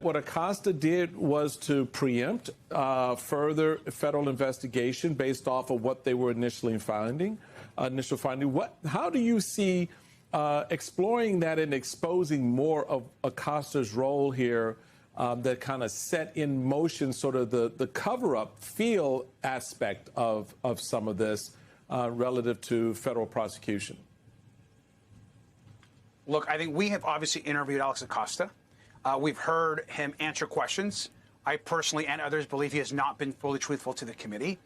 What Acosta did was to preempt further federal investigation based off of what they were initially finding. How do you see exploring that and exposing more of Acosta's role here that kind of set in motion sort of the cover-up feel aspect of some of this relative to federal prosecution? Look, I think we have obviously interviewed Alex Acosta. We've heard him answer questions. I personally and others believe he has not been fully truthful to the committee.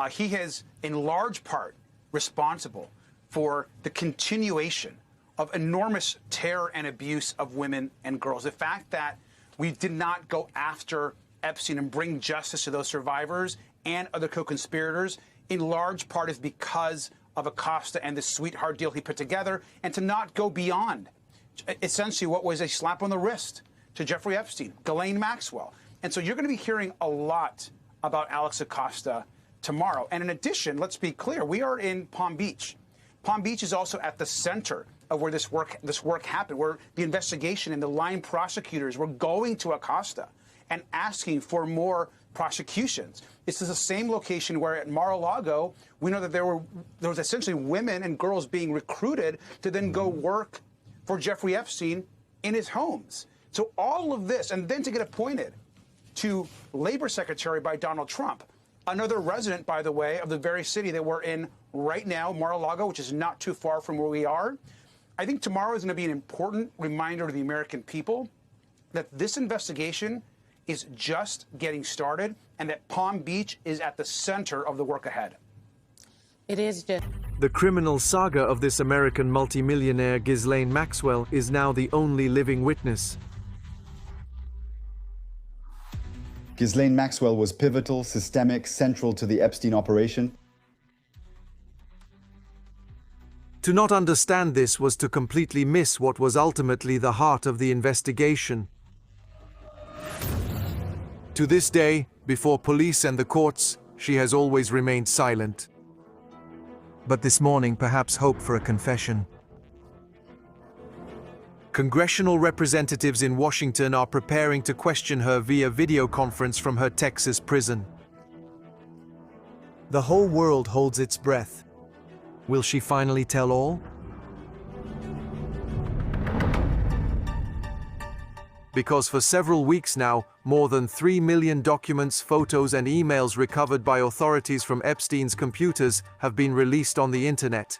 He is, in large part, responsible for the continuation of enormous terror and abuse of women and girls. The fact that we did not go after Epstein and bring justice to those survivors and other co-conspirators, in large part, is because of Acosta and the sweetheart deal he put together, and to not go beyond essentially what was a slap on the wrist to Jeffrey Epstein, Ghislaine Maxwell. And so you're going to be hearing a lot about Alex Acosta tomorrow. And in addition, let's be clear, we are in Palm Beach. Palm Beach is also at the center of where this work happened, where the investigation and the line prosecutors were going to Acosta and asking for more prosecutions. This is the same location where at Mar-a-Lago, we know that there was essentially women and girls being recruited to then go work for Jeffrey Epstein in his homes. So all of this, and then to get appointed to Labor Secretary by Donald Trump, another resident, by the way, of the very city that we're in right now, Mar-a-Lago, which is not too far from where we are. I think tomorrow is going to be an important reminder to the American people that this investigation is just getting started and that Palm Beach is at the center of the work ahead. It is just... The criminal saga of this American multimillionaire Ghislaine Maxwell is now the only living witness. Ghislaine Maxwell was pivotal, systemic, central to the Epstein operation. To not understand this was to completely miss what was ultimately the heart of the investigation. To this day, before police and the courts, she has always remained silent. But this morning, perhaps hope for a confession. Congressional representatives in Washington are preparing to question her via video conference from her Texas prison. The whole world holds its breath. Will she finally tell all? Because for several weeks now, more than 3 million documents, photos, and emails recovered by authorities from Epstein's computers have been released on the internet.